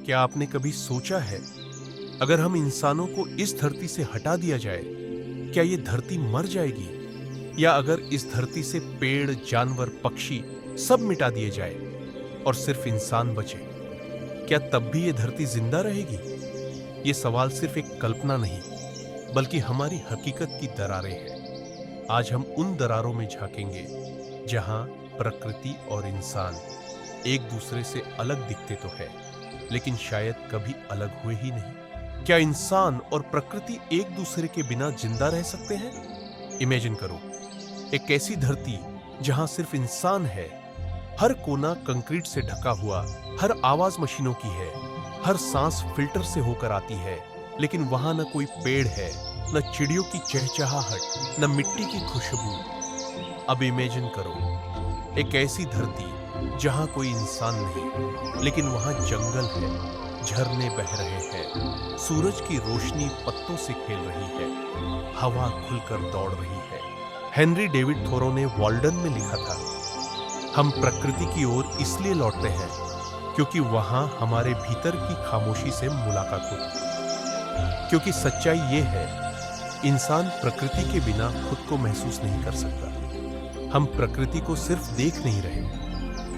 क्या आपने कभी सोचा है, अगर हम इंसानों को इस धरती से हटा दिया जाए, क्या ये धरती मर जाएगी? या अगर इस धरती से पेड़, जानवर, पक्षी सब मिटा दिए जाए और सिर्फ इंसान बचे, क्या तब भी ये धरती जिंदा रहेगी? ये सवाल सिर्फ एक कल्पना नहीं, बल्कि हमारी हकीकत की दरारें हैं। आज हम उन दरारों में झांकेंगे जहां प्रकृति और इंसान एक दूसरे से अलग दिखते तो है, लेकिन शायद कभी अलग हुए ही नहीं। क्या इंसान और प्रकृति एक दूसरे के बिना जिंदा रह सकते हैं? इमेजिन करो, एक ऐसी धरती जहां सिर्फ इंसान है, हर कोना कंक्रीट से ढका हुआ, हर आवाज मशीनों की है, हर सांस फिल्टर से होकर आती है, लेकिन वहां न कोई पेड़ है, न चिड़ियों की चहचहाहट, न मिट्टी की खुशबू। अब इमेजिन करो, एक ऐसी धरती जहां कोई इंसान नहीं, लेकिन वहां जंगल है, झरने बह रहे हैं, सूरज की रोशनी पत्तों से खेल रही है, हवा खुलकर दौड़ रही है। हेनरी डेविड थोरो ने वाल्डन में लिखा था, हम प्रकृति की ओर इसलिए लौटते हैं क्योंकि वहां हमारे भीतर की खामोशी से मुलाकात होती। क्योंकि सच्चाई ये है, इंसान प्रकृति के बिना खुद को महसूस नहीं कर सकता। हम प्रकृति को सिर्फ देख नहीं रहे,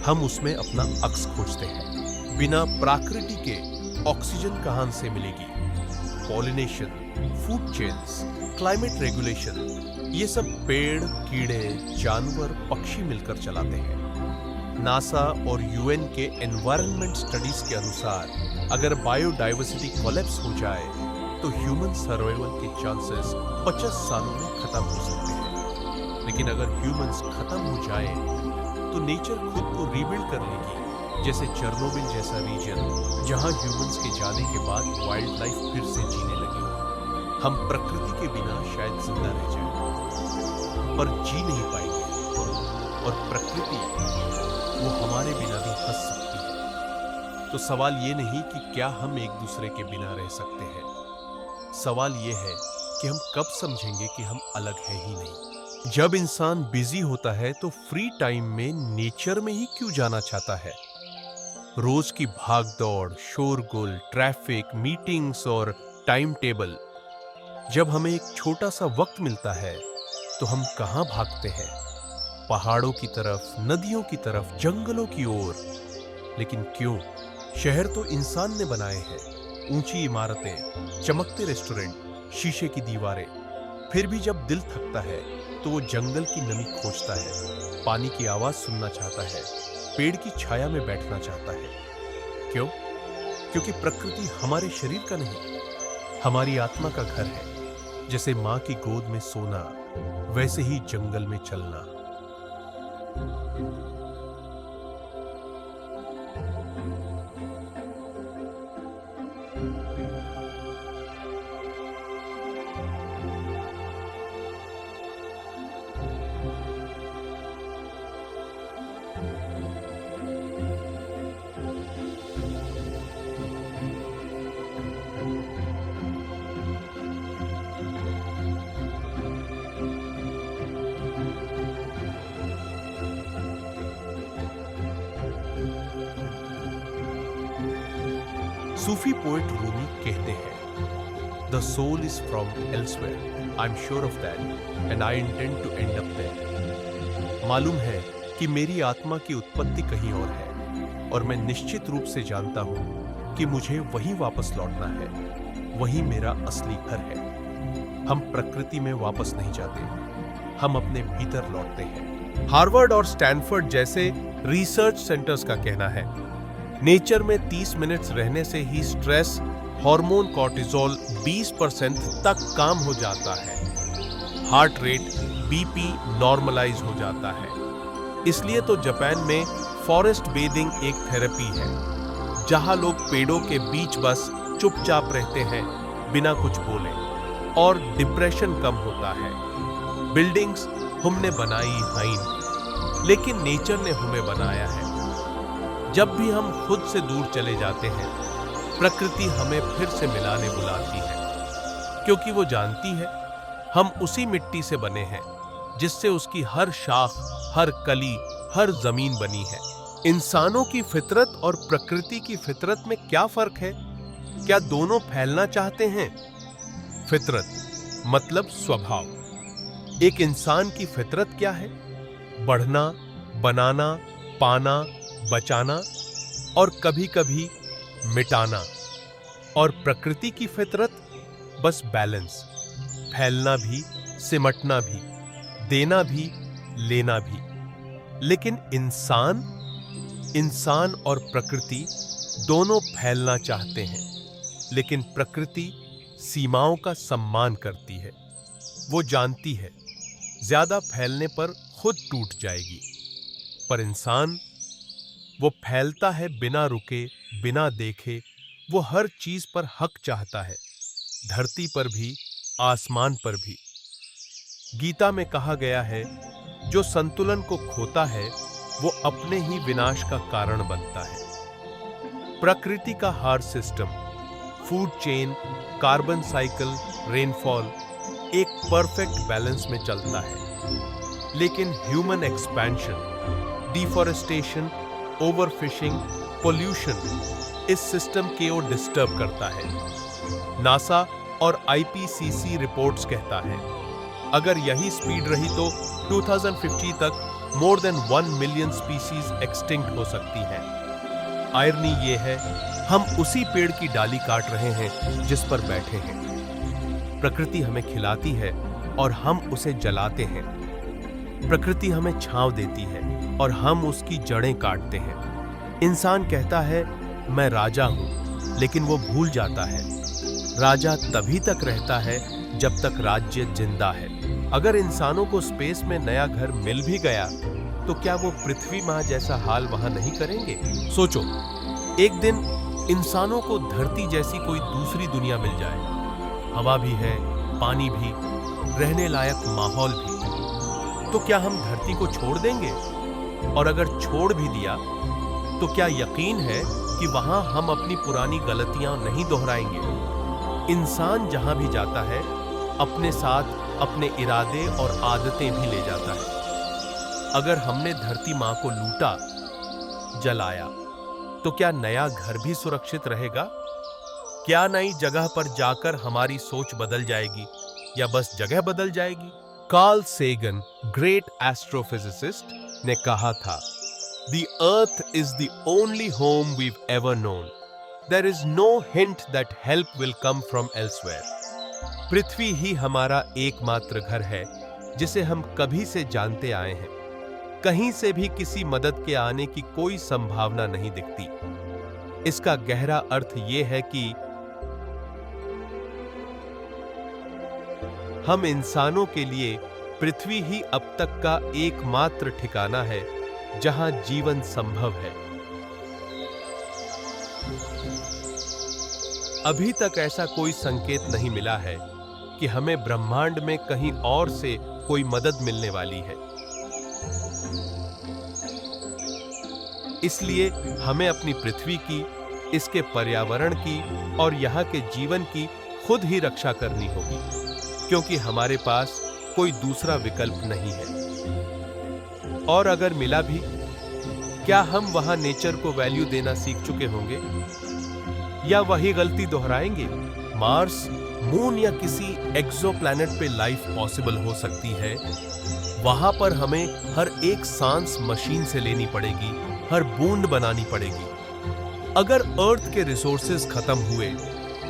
हम उसमें अपना अक्स खोजते हैं। बिना प्रकृति के ऑक्सीजन कहां से मिलेगी? Pollination, food chains, climate regulation, ये सब पेड़, कीड़े, जानवर, पक्षी मिलकर चलाते हैं। नासा और यूएन के एनवायरनमेंट स्टडीज के अनुसार अगर बायोडाइवर्सिटी कोलैप्स हो जाए तो ह्यूमन सर्वाइवल के चांसेस 50 सालों में खत्म हो सकते हैं। लेकिन अगर ह्यूमंस खत्म हो जाए तो नेचर खुद को रीबिल्ड कर लेगी, जैसे चेरनोबिल जैसा रीजन जहां ह्यूमंस के जाने के बाद वाइल्ड लाइफ फिर से जीने लगी। हम प्रकृति के बिना शायद जिंदा रह जाए, पर जी नहीं पाएंगे, और प्रकृति वो हमारे बिना भी हंस सकती है। तो सवाल ये नहीं कि क्या हम एक दूसरे के बिना रह सकते हैं, सवाल ये है कि हम कब समझेंगे कि हम अलग हैं ही नहीं। जब इंसान बिजी होता है तो फ्री टाइम में नेचर में ही क्यों जाना चाहता है? रोज की भागदौड़, शोरगुल, ट्रैफिक, मीटिंग्स और टाइम टेबल, जब हमें एक छोटा सा वक्त मिलता है तो हम कहां भागते हैं? पहाड़ों की तरफ, नदियों की तरफ, जंगलों की ओर। लेकिन क्यों? शहर तो इंसान ने बनाए हैं, ऊंची इमारतें, चमकते रेस्टोरेंट, शीशे की दीवारें। फिर भी जब दिल थकता है तो वो जंगल की नमी खोजता है, पानी की आवाज सुनना चाहता है, पेड़ की छाया में बैठना चाहता है। क्यों? क्योंकि प्रकृति हमारे शरीर का नहीं, हमारी आत्मा का घर है। जैसे मां की गोद में सोना, वैसे ही जंगल में चलना। सूफी पोएट रूमी कहते हैं, the soul is from elsewhere, I am sure of that and I intend to end up there. मालूम है कि मेरी आत्मा की उत्पत्ति कहीं और है, और मैं निश्चित रूप से जानता हूं कि मुझे वहीं वापस लौटना है, वहीं मेरा असली घर है। हम प्रकृति में वापस नहीं जाते, हम अपने भीतर लौटते हैं। हार्वर्ड और स्टैनफोर्ड जैसे रिसर्च सेंटर्स का कहना है, नेचर में 30 मिनट्स रहने से ही स्ट्रेस हार्मोन कॉर्टिसोल 20% तक कम हो जाता है, हार्ट रेट, बीपी नॉर्मलाइज हो जाता है। इसलिए तो जापान में फॉरेस्ट बेदिंग एक थेरेपी है, जहां लोग पेड़ों के बीच बस चुपचाप रहते हैं बिना कुछ बोले, और डिप्रेशन कम होता है। बिल्डिंग्स हमने बनाई हैं, लेकिन नेचर ने हमें बनाया है। जब भी हम खुद से दूर चले जाते हैं, प्रकृति हमें फिर से मिलाने बुलाती है, क्योंकि वो जानती है हम उसी मिट्टी से बने हैं जिससे उसकी हर शाख, हर कली, हर जमीन बनी है। इंसानों की फितरत और प्रकृति की फितरत में क्या फर्क है? क्या दोनों फैलना चाहते हैं? फितरत मतलब स्वभाव। एक इंसान की फितरत क्या है? बढ़ना, बनाना, पाना, बचाना और कभी-कभी मिटाना। और प्रकृति की फितरत बस बैलेंस, फैलना भी, सिमटना भी, देना भी, लेना भी। लेकिन इंसान और प्रकृति दोनों फैलना चाहते हैं, लेकिन प्रकृति सीमाओं का सम्मान करती है। वो जानती है ज्यादा फैलने पर खुद टूट जाएगी, पर इंसान वो फैलता है बिना रुके, बिना देखे। वो हर चीज पर हक चाहता है, धरती पर भी, आसमान पर भी। गीता में कहा गया है, जो संतुलन को खोता है वो अपने ही विनाश का कारण बनता है। प्रकृति का हार system, food chain, carbon cycle, rainfall एक परफेक्ट बैलेंस में चलता है। लेकिन human expansion, deforestation, overfishing, pollution इस सिस्टम के ओर डिस्टर्ब करता है। नासा और आईपीसीसी रिपोर्ट्स कहता है, अगर यही स्पीड रही तो 2050 तक more than 1 million species extinct हो सकती है। आयरनी ये है, हम उसी पेड़ की डाली काट रहे हैं जिस पर बैठे हैं। प्रकृति हमें खिलाती है और हम उसे जलाते हैं। प्रकृति हमें छांव देती है और हम उसकी जड़ें काटते हैं। इंसान कहता है मैं राजा हूं, लेकिन वो भूल जाता है राजा तभी तक रहता है जब तक राज्य जिंदा है। अगर इंसानों को स्पेस में नया घर मिल भी गया तो क्या वो पृथ्वी मां जैसा हाल वहां नहीं करेंगे? सोचो, एक दिन इंसानों को धरती जैसी कोई दूसरी दुनिया मिल जाए, हवा भी है, पानी भी, रहने लायक माहौल भी, तो क्या हम धरती को छोड़ देंगे? और अगर छोड़ भी दिया तो क्या यकीन है कि वहां हम अपनी पुरानी गलतियां नहीं दोहराएंगे? इंसान जहां भी जाता है अपने साथ अपने इरादे और आदतें भी ले जाता है। अगर हमने धरती मां को लूटा, जलाया, तो क्या नया घर भी सुरक्षित रहेगा? क्या नई जगह पर जाकर हमारी सोच बदल जाएगी या बस जगह बदल जाएगी? कार्ल सेगन, ग्रेट एस्ट्रोफिजिसिस्ट, ने कहा था, "The earth is the only home we've ever known. There is no hint that help will come from elsewhere." पृथ्वी ही हमारा एकमात्र घर है जिसे हम कभी से जानते आए हैं। कहीं से भी किसी मदद के आने की कोई संभावना नहीं दिखती। इसका गहरा अर्थ यह है कि हम इंसानों के लिए पृथ्वी ही अब तक का एकमात्र ठिकाना है जहां जीवन संभव है। अभी तक ऐसा कोई संकेत नहीं मिला है कि हमें ब्रह्मांड में कहीं और से कोई मदद मिलने वाली है। इसलिए हमें अपनी पृथ्वी की, इसके पर्यावरण की और यहाँ के जीवन की खुद ही रक्षा करनी होगी, क्योंकि हमारे पास कोई दूसरा विकल्प नहीं है। और अगर मिला भी, क्या हम वहां नेचर को वैल्यू देना सीख चुके होंगे या वही गलती दोहराएंगे? मार्स, मून या किसी एक्सोप्लैनेट पे लाइफ पॉसिबल हो सकती है। वहां पर हमें हर एक सांस मशीन से लेनी पड़ेगी, हर बूंद बनानी पड़ेगी। अगर अर्थ के रिसोर्सेज खत्म हुए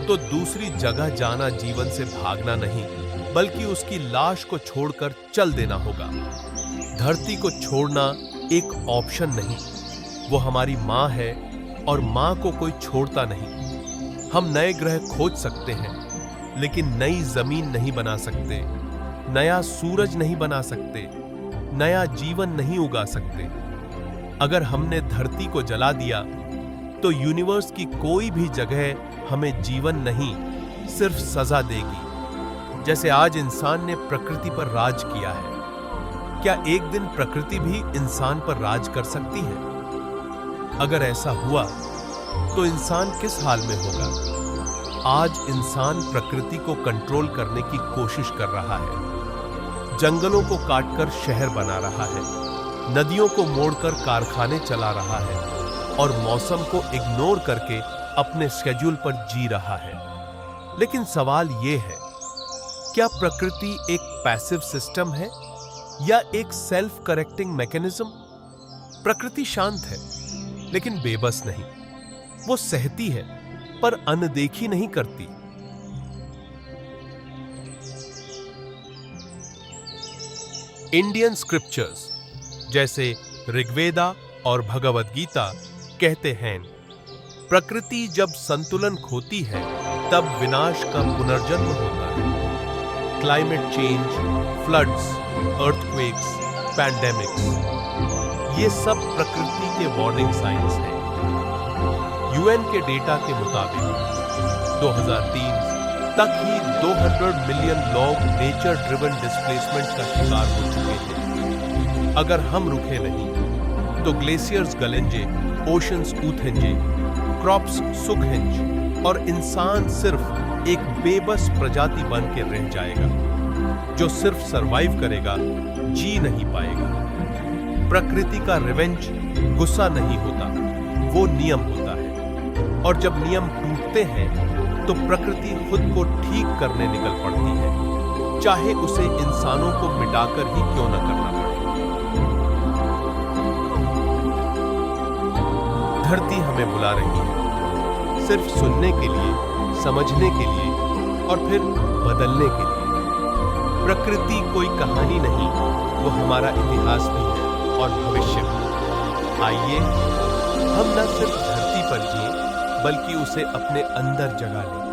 तो दूसरी जगह जाना जीवन से भागना नहीं, बल्कि उसकी लाश को छोड़कर चल देना होगा। धरती को छोड़ना एक ऑप्शन नहीं, वो हमारी मां है और मां को कोई छोड़ता नहीं। हम नए ग्रह खोज सकते हैं, लेकिन नई जमीन नहीं बना सकते, नया सूरज नहीं बना सकते, नया जीवन नहीं उगा सकते। अगर हमने धरती को जला दिया तो यूनिवर्स की कोई भी जगह हमें जीवन नहीं, सिर्फ सजा देगी। जैसे आज इंसान ने प्रकृति पर राज किया है, क्या एक दिन प्रकृति भी इंसान पर राज कर सकती है? अगर ऐसा हुआ तो इंसान किस हाल में होगा? आज इंसान प्रकृति को कंट्रोल करने की कोशिश कर रहा है, जंगलों को काटकर शहर बना रहा है, नदियों को मोड़कर कारखाने चला रहा है और मौसम को इग्नोर करके अपने शेड्यूल पर जी रहा है। लेकिन सवाल यह है, क्या प्रकृति एक पैसिव सिस्टम है या एक सेल्फ करेक्टिंग मैकेनिज्म? प्रकृति शांत है लेकिन बेबस नहीं। वो सहती है पर अनदेखी नहीं करती। इंडियन स्क्रिप्चर्स जैसे ऋग्वेदा और भगवद गीता कहते हैं, प्रकृति जब संतुलन खोती है तब विनाश का पुनर्जन्म होता है। Climate change, floods, earthquakes, pandemics, ये सब प्रकृति के वार्निंग साइंस हैं। यूएन के डेटा के मुताबिक 2003 तक ही 200 मिलियन लोग नेचर ड्रिवन डिस्प्लेसमेंट का शिकार हो चुके हैं। अगर हम रुके नहीं तो ग्लेशियर्स गलेंगे, ओशंस ऊथेंगे, क्रॉप्स सूखेंगे और इंसान सिर्फ एक बेबस प्रजाति बन के रह जाएगा जो सिर्फ सरवाइव करेगा, जी नहीं पाएगा। प्रकृति का रिवेंज गुस्सा नहीं होता, वो नियम होता है। और जब नियम टूटते हैं तो प्रकृति खुद को ठीक करने निकल पड़ती है, चाहे उसे इंसानों को मिटाकर ही क्यों न करना पड़े। धरती हमें बुला रही है, सिर्फ सुनने के लिए, समझने के लिए और फिर बदलने के लिए। प्रकृति कोई कहानी नहीं, वो हमारा इतिहास भी है और भविष्य भी। आइए हम न सिर्फ धरती पर जिए बल्कि उसे अपने अंदर जगा लें।